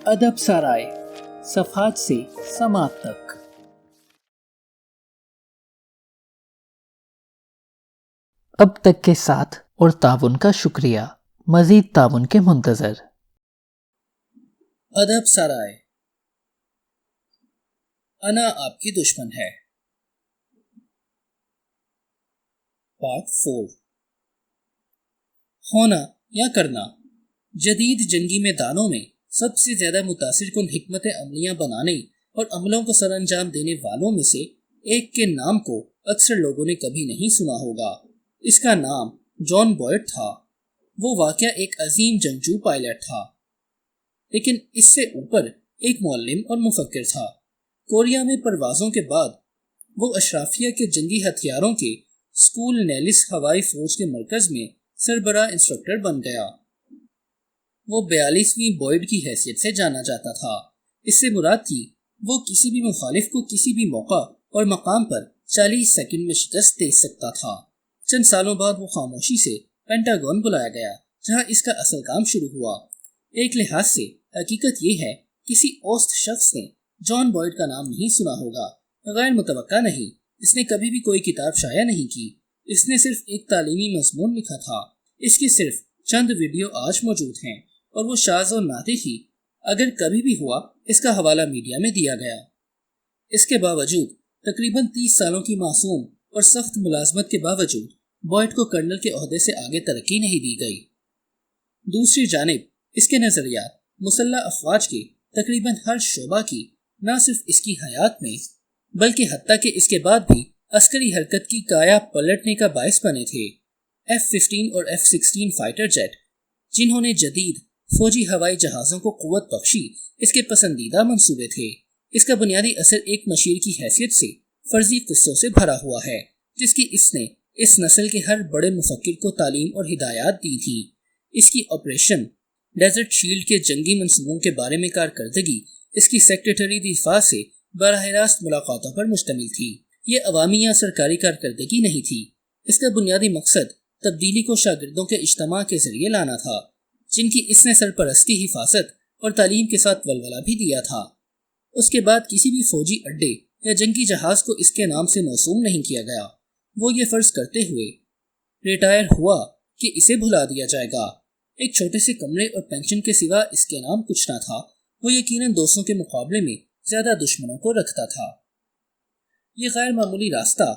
ادب سرائے صفحات سے سماعت تک۔ اب تک کے ساتھ اور تعاون کا شکریہ، مزید تعاون کے منتظر۔ ادب سرائے، انا آپ کی دشمن ہے، پارٹ 4۔ ہونا یا کرنا، جدید جنگی میدانوں میں سب سے زیادہ متاثر کن حکمت عملیاں بنانے اور عملوں کو سر انجام دینے والوں میں سے ایک کے نام کو اکثر لوگوں نے کبھی نہیں سنا ہوگا۔ اس کا نام جان بوائڈ تھا۔ وہ واقعہ ایک عظیم جنگجو پائلٹ تھا، لیکن اس سے اوپر ایک معلم اور مفکر تھا۔ کوریا میں پروازوں کے بعد وہ اشرافیہ کے جنگی ہتھیاروں کے اسکول نیلس ہوائی فوج کے مرکز میں سربراہ انسٹرکٹر بن گیا۔ وہ 42ویں بوائڈ کی حیثیت سے جانا جاتا تھا۔ اس سے مراد تھی وہ کسی بھی مخالف کو کسی بھی موقع اور مقام پر 40 سیکنڈ میں شکست دے سکتا تھا۔ چند سالوں بعد وہ خاموشی سے پینٹاگون بلایا گیا، جہاں اس کا اصل کام شروع ہوا۔ ایک لحاظ سے حقیقت یہ ہے کسی اوسط شخص نے جان بوائڈ کا نام نہیں سنا ہوگا۔ غیر متوقع نہیں، اس نے کبھی بھی کوئی کتاب شائع نہیں کی۔ اس نے صرف ایک تعلیمی مضمون لکھا تھا۔ اس کی صرف چند ویڈیو آج موجود ہیں اور وہ شاذ و نادر ہی اگر کبھی بھی ہوا اس کا حوالہ میڈیا میں دیا گیا۔ اس کے باوجود تقریباً 30 سالوں کی معصوم اور سخت ملازمت کے باوجود بوائڈ کو کرنل کے عہدے سے آگے ترقی نہیں دی گئی۔ دوسری جانب اس کے نظریات مسلح افواج کے تقریباً ہر شعبہ کی نہ صرف اس کی حیات میں بلکہ حتیٰ کہ اس کے بعد بھی عسکری حرکت کی کایا پلٹنے کا باعث بنے تھے۔ F-15 اور F-16 فائٹر جیٹ، جنہوں نے جدید فوجی ہوائی جہازوں کو قوت بخشی، اس کے پسندیدہ منصوبے تھے۔ اس کا بنیادی اثر ایک مشیر کی حیثیت سے فرضی قصوں سے بھرا ہوا ہے، جس کی اس نے اس نسل کے ہر بڑے مفکر کو تعلیم اور ہدایات دی تھی۔ اس کی آپریشن ڈیزرٹ شیلڈ کے جنگی منصوبوں کے بارے میں کارکردگی اس کی سیکریٹری دفاع سے براہ راست ملاقاتوں پر مشتمل تھی۔ یہ عوامی یا سرکاری کارکردگی نہیں تھی۔ اس کا بنیادی مقصد تبدیلی کو شاگردوں کے اجتماع کے ذریعے لانا تھا، جن کی اس نے سرپرستی، حفاظت اور تعلیم کے ساتھ ولولہ بھی دیا تھا۔ اس کے بعد کسی بھی فوجی اڈے یا جنگی جہاز کو اس کے نام سے موسوم نہیں کیا گیا۔ وہ یہ فرض کرتے ہوئے ریٹائر ہوا کہ اسے بھلا دیا جائے گا۔ ایک چھوٹے سے کمرے اور پینشن کے سوا اس کے نام کچھ نہ تھا۔ وہ یقیناً دوستوں کے مقابلے میں زیادہ دشمنوں کو رکھتا تھا۔ یہ غیر معمولی راستہ،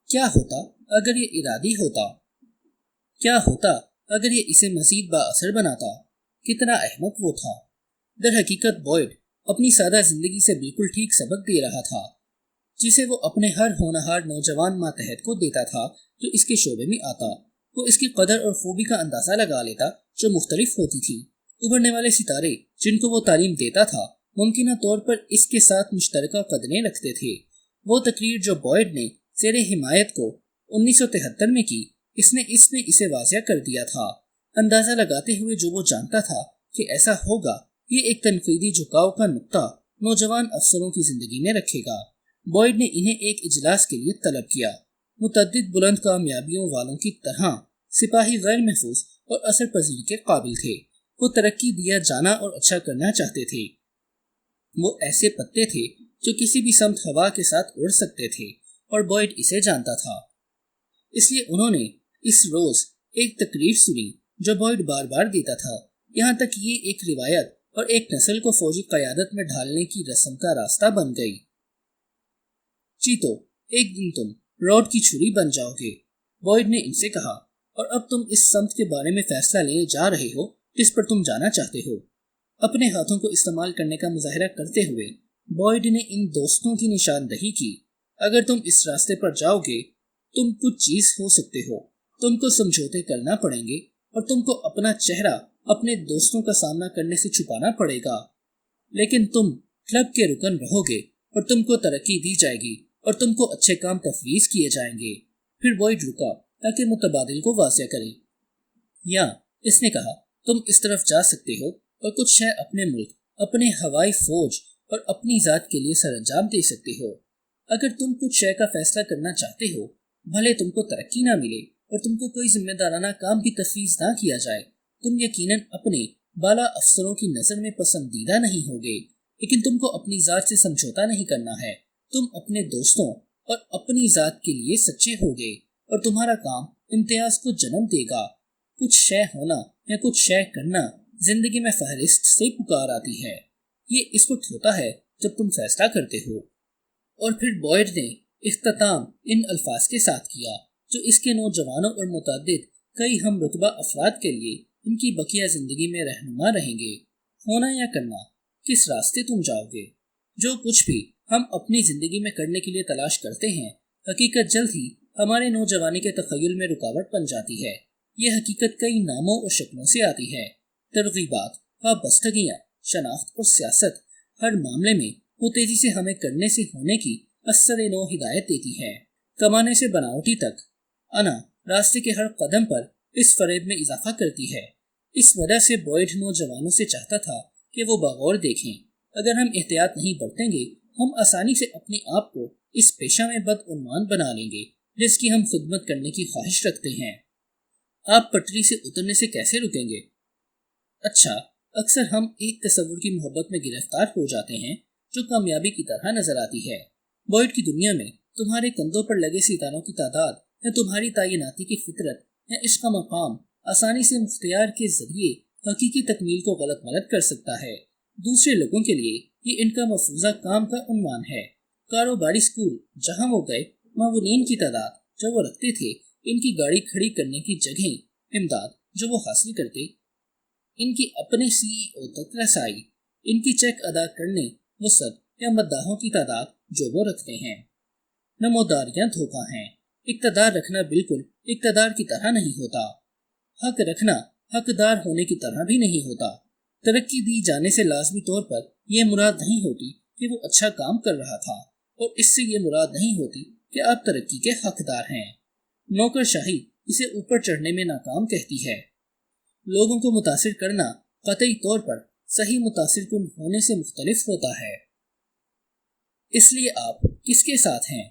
کیا ہوتا اگر یہ ارادی ہوتا؟ کیا ہوتا اگر یہ اسے مزید با اثر بناتا؟ کتنا احمق وہ تھا۔ در حقیقت بوائڈ اپنی سادہ زندگی سے بالکل ٹھیک سبق دے رہا تھا، جسے وہ اپنے ہر ہونہار نوجوان ماتحت کو دیتا تھا جو اس کے شعبے میں آتا۔ وہ اس کی قدر اور خوبی کا اندازہ لگا لیتا جو مختلف ہوتی تھی۔ ابھرنے والے ستارے جن کو وہ تعلیم دیتا تھا ممکنہ طور پر اس کے ساتھ مشترکہ قدریں رکھتے تھے۔ وہ تقریر جو بوائڈ نے زیر حمایت کو 1973 میں کی، اس نے اسے واضح کر دیا تھا، اندازہ لگاتے ہوئے جو وہ جانتا تھا کہ ایسا ہوگا۔ یہ ایک تنقیدی جھکاؤ کا نقطہ نوجوان افسروں کی زندگی میں رکھے گا۔ بوائڈ نے انہیں ایک اجلاس کے لیے طلب کیا۔ متعدد بلند کامیابیوں والوں کی طرح سپاہی غیر محفوظ اور اثر پذیری کے قابل تھے۔ وہ ترقی دیا جانا اور اچھا کرنا چاہتے تھے۔ وہ ایسے پتے تھے جو کسی بھی سمت ہوا کے ساتھ اڑ سکتے تھے، اور بوائڈ اسے جانتا تھا۔ اس لیے انہوں نے اس روز ایک تقریر سنی جو بوائڈ بار بار دیتا تھا، یہاں تک یہ ایک روایت اور ایک نسل کو فوجی قیادت میں ڈھالنے کی رسم کا راستہ بن گئی۔ چیتو، ایک دن تم روڈ کی چھری بن جاؤ گے، بوائڈ نے ان سے کہا، اور اب تم اس سمت کے بارے میں فیصلہ لینے جا رہے ہو جس پر تم جانا چاہتے ہو۔ اپنے ہاتھوں کو استعمال کرنے کا مظاہرہ کرتے ہوئے بوائڈ نے ان دوستوں کی نشاندہی کی، اگر تم اس راستے پر جاؤ گے تم کچھ چیز ہو سکتے ہو، تم کو سمجھوتے کرنا پڑیں گے اور تم کو اپنا چہرہ اپنے دوستوں کا سامنا کرنے سے چھپانا پڑے گا، لیکن تم کلب کے رکن رہو گے اور تم کو ترقی دی جائے گی اور تم کو اچھے کام تفویض کیے جائیں گے۔ پھر بوائڈ رکا تاکہ متبادل کو واضح کرے۔ یا اس نے کہا، تم اس طرف جا سکتے ہو اور کچھ شے اپنے ملک، اپنے ہوائی فوج اور اپنی ذات کے لیے سر انجام دے سکتے ہو۔ اگر تم کچھ شے کا فیصلہ کرنا چاہتے ہو، بھلے تم کو ترقی نہ ملے اور تم کو کوئی ذمہ دارانہ کام بھی تفویض نہ کیا جائے، تم یقیناً اپنے बाला अफसरों की नजर में पसंदीदा नहीं होगे, लेकिन तुमको अपनी जात से समझौता नहीं करना है। तुम अपने दोस्तों और अपनी जात के लिए सच्चे होगे और तुम्हारा काम इम्तियाज को जन्म देगा। कुछ शय होना या कुछ शय करना जिंदगी में फहरिस्त से पुकार आती है। ये इस वक्त होता है जब तुम फैसला करते हो। और फिर बॉयड ने इख्तिताम इन अल्फाज के साथ किया जो इसके नौजवानों और मुतअद्दिद कई हम रुतबा अफराद के लिए इनकी बकिया जिंदगी में रहनुमा रहेंगे। होना या करना, किस रास्ते तुम जाओगे? जो कुछ भी हम अपनी जिंदगी में करने के लिए तलाश करते हैं, हकीकत जल्द ही हमारे नौजवानी के तखय्युल में रुकावट बन जाती है। यह हकीकत कई नामों और शक्लों से आती है। तरगीबात, वाबस्तगियाँ, शनाख्त और सियासत, हर मामले में वो तेजी से हमें करने से होने की असर नो हिदायत देती है। कमाने से बनावटी तक अना रास्ते के हर कदम पर इस फरेब में इजाफा करती है। इस वजह से बॉयड नौजवानों से चाहता था कि वो बगौर देखें। अगर हम एहतियात नहीं बरतेंगे, हम आसानी से अपने आप को इस पेशा में बदउन्वान बना लेंगे जिसकी हम खिदमत करने की ख्वाहिश रखते हैं। आप पटरी से उतरने से कैसे रुकेंगे? अच्छा, अक्सर हम एक तस्वुर की मोहब्बत में गिरफ्तार हो जाते हैं जो कामयाबी की तरह नजर आती है। बॉयड की दुनिया में तुम्हारे कंधों पर लगे सितारों की तादाद या तुम्हारी तैनाती की फितरत या इसका मकाम आसानी से मुख्तियार के जरिए हकीकी तकमील को गलत मलत कर सकता है। दूसरे लोगों के लिए ये इनका मफरूजा काम का उन्वान है। कारोबारी स्कूल जहाँ वो गए, मावनीन की तादाद जो वो रखते थे, इनकी गाड़ी खड़ी करने की जगह, इमदाद जो वो हासिल करते, इनकी अपने सीईओ तक रसाई, इनकी चेक अदा करने वसत या मद्दाहों की तादाद जो वो रखते हैं। नमोदारियां धोखा हैं। इक़्तिदार रखना बिल्कुल इक़्तिदार की तरह नहीं होता। हक रखना हकदार होने की तरह भी नहीं होता। तरक्की दी जाने से लाजमी तौर पर यह मुराद नहीं होती कि वो अच्छा काम कर रहा था, और इससे ये मुराद नहीं होती कि आप तरक्की के हकदार हैं। नौकरशाही इसे ऊपर चढ़ने में नाकाम कहती है। लोगों को मुतासिर करना कतई तौर पर सही मुतासिर कुन होने से मुख्तलिफ होता है। इसलिए आप किसके साथ हैं,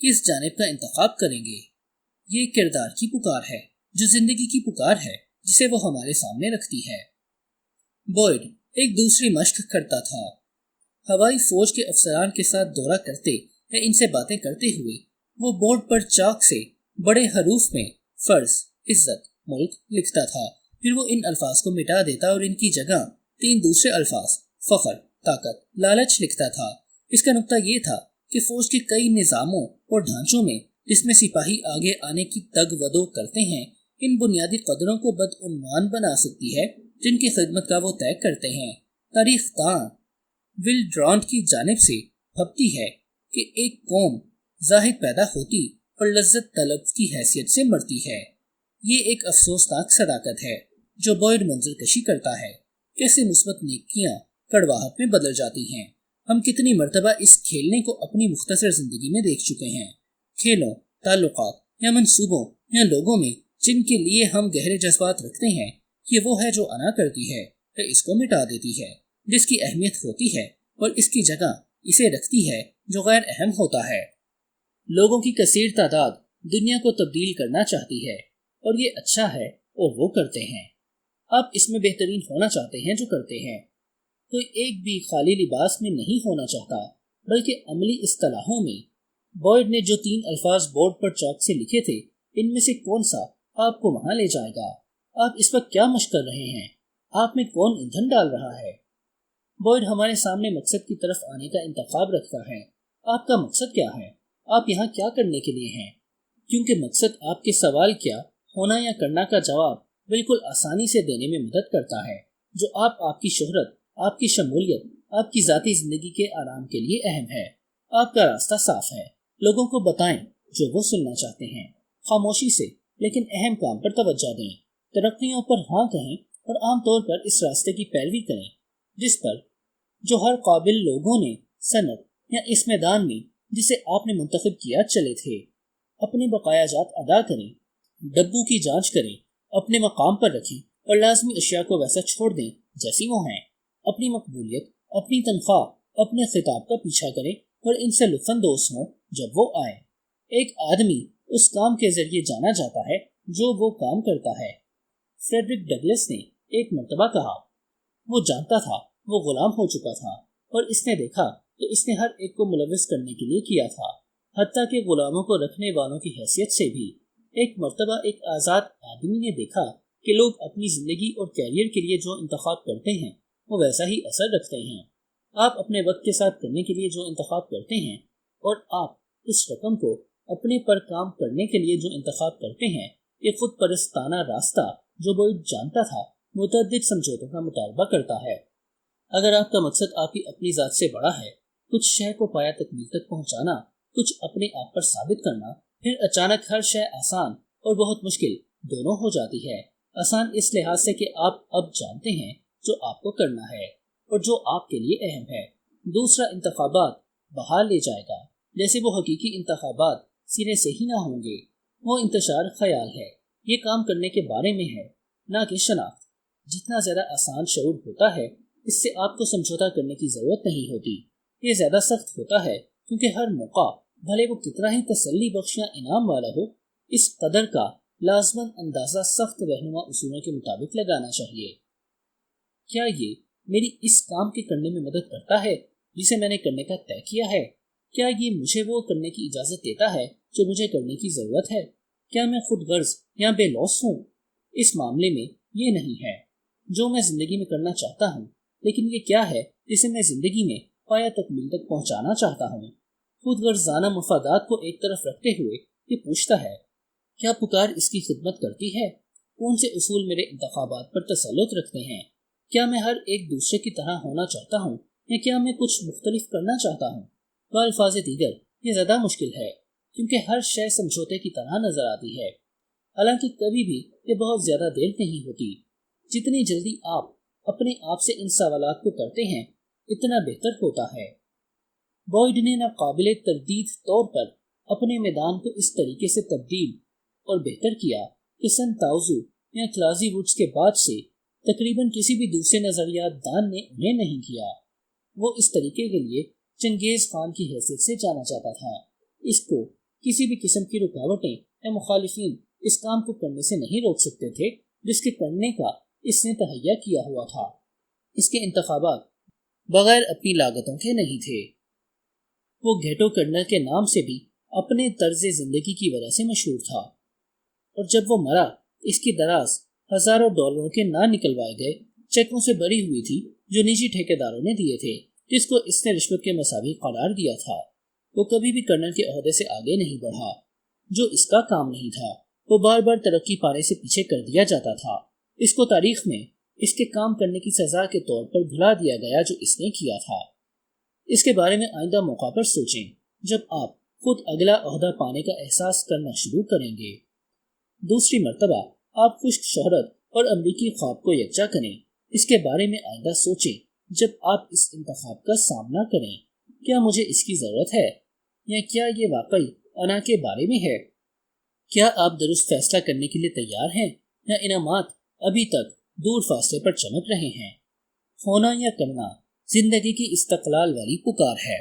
किस जानिब का इंतखाब करेंगे? ये किरदार की पुकार है जो जिंदगी की पुकार है जिसे वो हमारे सामने रखती है। बॉयड एक दूसरी मश्क करता था। हवाई फौज के अफसरान के साथ दौरा करते या इनसे बातें करते हुए वो बोर्ड पर चाक से बड़े हरूफ में फर्ज, इज्जत, मुल्क लिखता था। फिर वो इन अल्फाज को मिटा देता और इनकी जगह 3 दूसरे अल्फाज फख्र, ताकत, लालच लिखता था। इसका नुक्ता ये था कि फौज के कई निज़ामों और ढांचों में जिसमें सिपाही आगे आने की तगवदो करते हैं, इन बुनियादी कदरों को बदउन्वान बना सकती है जिनकी खिदमत का वो तय करते हैं। तारीख दां विल ड्रॉन्ट की जानिब से भपती है कि एक कौम जाहिद पैदा होती और लज्जत तलब की हैसियत से मरती है। ये एक अफसोसनाक सदाकत है जो बॉयड मंजर कशी करता है। कैसे मुस्बत नेकियां कड़वाहट में बदल जाती हैं। हम कितनी मर्तबा इस खेलने को अपनी मुख्तसर जिंदगी में देख चुके हैं। खेलों, ताल्लुकात या मंसूबों या लोगों में जिनके लिए हम गहरे जज्बात रखते हैं, ये वो है जो अना करती है या इसको मिटा देती है, जिसकी अहमियत होती है और इसकी जगह इसे रखती है जो गैर अहम होता है। लोगों की कसीर तादाद दुनिया को तब्दील करना चाहती है और ये अच्छा है और वो करते हैं। आप इसमें बेहतरीन होना चाहते हैं जो करते हैं। कोई एक भी खाली लिबास में नहीं होना चाहता, बल्कि अमली इस्तिलाहों में। बॉयड ने जो 3 अल्फाज बोर्ड पर चौक से लिखे थे, इनमें से कौन सा आपको वहां ले जाएगा? आप इस वक्त क्या मशक कर रहे हैं? आप में कौन ईंधन डाल रहा है? बॉयड हमारे सामने मकसद की तरफ आने का इंतखाब रखता है। आपका मकसद क्या है? आप यहाँ क्या करने के लिए हैं? क्योंकि मकसद आपके सवाल क्या होना या करना का जवाब बिल्कुल आसानी से देने में मदद करता है, जो आपकी शोहरत, आपकी शमूलियत, आपकी जाती जिंदगी के आराम के लिए अहम है। आपका रास्ता साफ है। लोगों को बताएं जो वो सुनना चाहते हैं, खामोशी से, लेकिन अहम काम पर तवज्जो दें। तरक्कियों पर हाँ कहें और आमतौर पर इस रास्ते की पैरवी करें जिस पर जो हर काबिल लोगों ने सनत या इस मैदान में जिसे आपने मुंतखब किया चले थे। अपने बकायाजात अदा करें, डब्बू की जांच करें, अपने मकाम पर रखें और लाजमी अशिया को वैसा छोड़ दें जैसी वो हैं। अपनी मकबूलियत, अपनी तनख्वाह, अपने खिताब का पीछा करें और इनसे लुत्फानंदोज हों जब वो आए। एक आदमी उस काम के जरिए जाना जाता है जो वो काम करता है। फ्रेडरिक डगलस ने एक मर्तबा कहा, वो जानता था वो गुलाम हो चुका था, और इसने देखा तो इसने हर एक को मुलविस करने के लिए किया था, हत्ता कि गुलामों को रखने वालों की हैसियत से भी। एक मर्तबा एक आज़ाद आदमी ने देखा कि लोग अपनी ज़िंदगी और कैरियर के लिए जो इंतखाब करते हैं वो वैसा ही असर रखते हैं। आप अपने वक्त के साथ करने के लिए जो इंतखाब करते हैं और आप इस रकम को अपने पर काम करने के लिए जो इंतखाब करते हैं, ये खुद परस्ताना रास्ता जो बॉयड जानता था मुतअद्दिद समझौतों का मुतालबा करता है। अगर आपका मकसद आपकी अपनी ज़ात से बड़ा है, कुछ शय को पाया तकमील तक पहुंचाना, कुछ अपने आप पर साबित करना, फिर अचानक हर शय आसान और बहुत मुश्किल दोनों हो जाती है। आसान इस लिहाज से कि आप अब जानते हैं जो आपको करना है और जो आपके लिए अहम है। दूसरा इंतखाबात बहार ले जाएगा, जैसे वो हकीकी इंतखाबात सिरे से ही ना होंगे। वो इंतशार ख्याल है, ये काम करने के बारे में है, ना कि शनाख्त। जितना ज़्यादा आसान शऊर होता है, इससे आपको समझौता करने की ज़रूरत नहीं होती। ये ज़्यादा सख्त होता है क्योंकि हर मौका भले वो कितना ही तसल्ली बख्श या इनाम वाला हो, इस कदर का लाजमन अंदाज़ा सख्त रहनुमा उसूलों के मुताबिक लगाना चाहिए। क्या ये मेरी इस काम के करने में मदद करता है जिसे मैंने करने का तय किया है? क्या ये मुझे वो करने की इजाज़त देता है जो मुझे करने की ज़रूरत है? क्या मैं खुद गर्ज या बेलौस हूँ? इस मामले में ये नहीं है जो मैं ज़िंदगी में करना चाहता हूँ, लेकिन ये क्या है जिसे मैं ज़िंदगी में पाया तकमील तक पहुँचाना चाहता हूँ। खुद गर्जाना मफादात को एक तरफ रखते हुए ये पूछता है, क्या पुकार इसकी खिदमत करती है? कौन से उसूल मेरे इंतखाबात पर तसल्लुत रखते हैं? क्या मैं हर एक दूसरे की तरह होना चाहता हूँ या क्या मैं कुछ मुख्तलिफ करना चाहता हूँ? बाल्फाज़ दीगर ये ज़्यादा मुश्किल है क्योंकि हर शय समझौते की तरह नजर आती है। हालांकि कभी भी ये बहुत ज़्यादा देर नहीं होती। जितनी जल्दी आप अपने आप से इन सवालात को करते हैं इतना बेहतर होता है। बॉयड ने नाकाबिले तरदीद तौर पर अपने मैदान को इस तरीके से तब्दील और बेहतर किया कि सन ताउज़ू या क्लाजी वुड्स के बाद से तकरीबन किसी भी दूसरे नजरियात दान ने उन्हें नहीं किया। वो इस तरीके के लिए चंगेज खान की हैसियत से जाना जाता था। इसको किसी भी किस्म की रुकावटें या मुखालिफिन इस काम को करने से नहीं रोक सकते थे जिसके करने का इसने तहैया किया हुआ था। इसके इंतखाबात बगैर अपनी लागतों के नहीं थे। वो घेटो कर्नल के नाम से भी अपने तर्ज जिंदगी की वजह से मशहूर था, और जब वो मरा इसकी दराज हजारों डॉलरों के ना निकलवाए गए चेकों से भरी हुई थी जो निजी ठेकेदारों ने दिए थे, जिसको इसने रिश्वत के मसावी करार दिया था। वो कभी भी कर्नल के ओहदे से आगे नहीं बढ़ा, जो इसका काम नहीं था। वो बार बार तरक्की पाने से पीछे कर दिया जाता था। इसको तारीख में इसके काम करने की सजा के तौर पर भुला दिया गया जो इसने किया था। इसके बारे में आइंदा मौका पर सोचें जब आप खुद अगला ओहदा पाने का एहसास करना शुरू करेंगे। दूसरी मर्तबा आप खुश्क शोहरत और अमरीकी ख्वाब को यकजा करें। इसके बारे में आइंदा सोचें जब आप इस इंतखाब का सामना करें, क्या मुझे इसकी ज़रूरत है या क्या ये वाकई अना के बारे में है? क्या आप दुरुस्त फैसला करने के लिए तैयार हैं या इनामात अभी तक दूर फासले पर चमक रहे हैं? होना या करना जिंदगी की इस्तक़लाल वाली पुकार है।